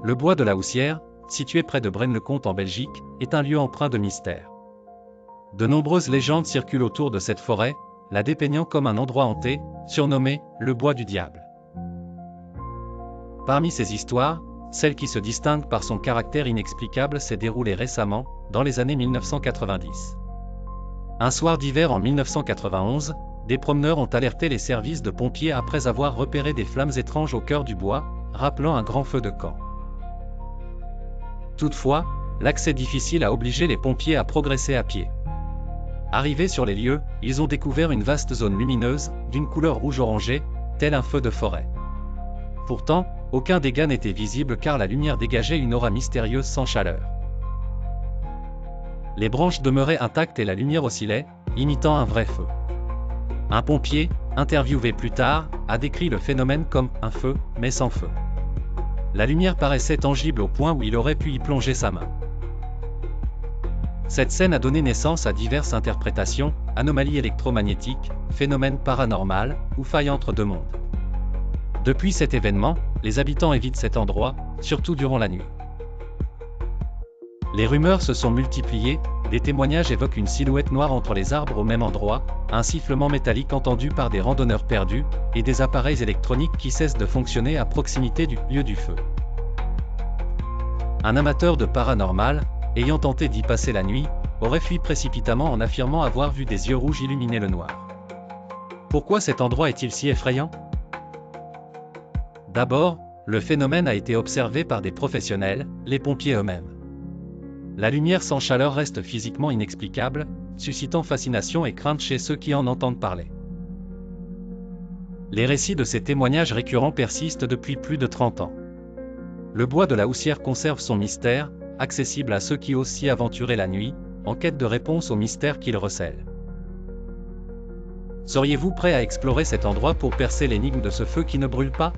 Le bois de la Houssière, situé près de Braine-le-Comte en Belgique, est un lieu empreint de mystère. De nombreuses légendes circulent autour de cette forêt, la dépeignant comme un endroit hanté, surnommé « le bois du diable ». Parmi ces histoires, celle qui se distingue par son caractère inexplicable s'est déroulée récemment, dans les années 1990. Un soir d'hiver en 1991, des promeneurs ont alerté les services de pompiers après avoir repéré des flammes étranges au cœur du bois, rappelant un grand feu de camp. Toutefois, l'accès difficile a obligé les pompiers à progresser à pied. Arrivés sur les lieux, ils ont découvert une vaste zone lumineuse, d'une couleur rouge-orangé, tel un feu de forêt. Pourtant, aucun dégât n'était visible car la lumière dégageait une aura mystérieuse sans chaleur. Les branches demeuraient intactes et la lumière oscillait, imitant un vrai feu. Un pompier, interviewé plus tard, a décrit le phénomène comme un feu, mais sans feu. La lumière paraissait tangible au point où il aurait pu y plonger sa main. Cette scène a donné naissance à diverses interprétations, anomalies électromagnétiques, phénomènes paranormal, ou failles entre deux mondes. Depuis cet événement, les habitants évitent cet endroit, surtout durant la nuit. Les rumeurs se sont multipliées, des témoignages évoquent une silhouette noire entre les arbres au même endroit, un sifflement métallique entendu par des randonneurs perdus, et des appareils électroniques qui cessent de fonctionner à proximité du lieu du feu. Un amateur de paranormal, ayant tenté d'y passer la nuit, aurait fui précipitamment en affirmant avoir vu des yeux rouges illuminer le noir. Pourquoi cet endroit est-il si effrayant ? D'abord, le phénomène a été observé par des professionnels, les pompiers eux-mêmes. La lumière sans chaleur reste physiquement inexplicable, suscitant fascination et crainte chez ceux qui en entendent parler. Les récits de ces témoignages récurrents persistent depuis plus de 30 ans. Le bois de la Houssière conserve son mystère, accessible à ceux qui osent s'y aventurer la nuit, en quête de réponses aux mystères qu'il recèle. Seriez-vous prêt à explorer cet endroit pour percer l'énigme de ce feu qui ne brûle pas ?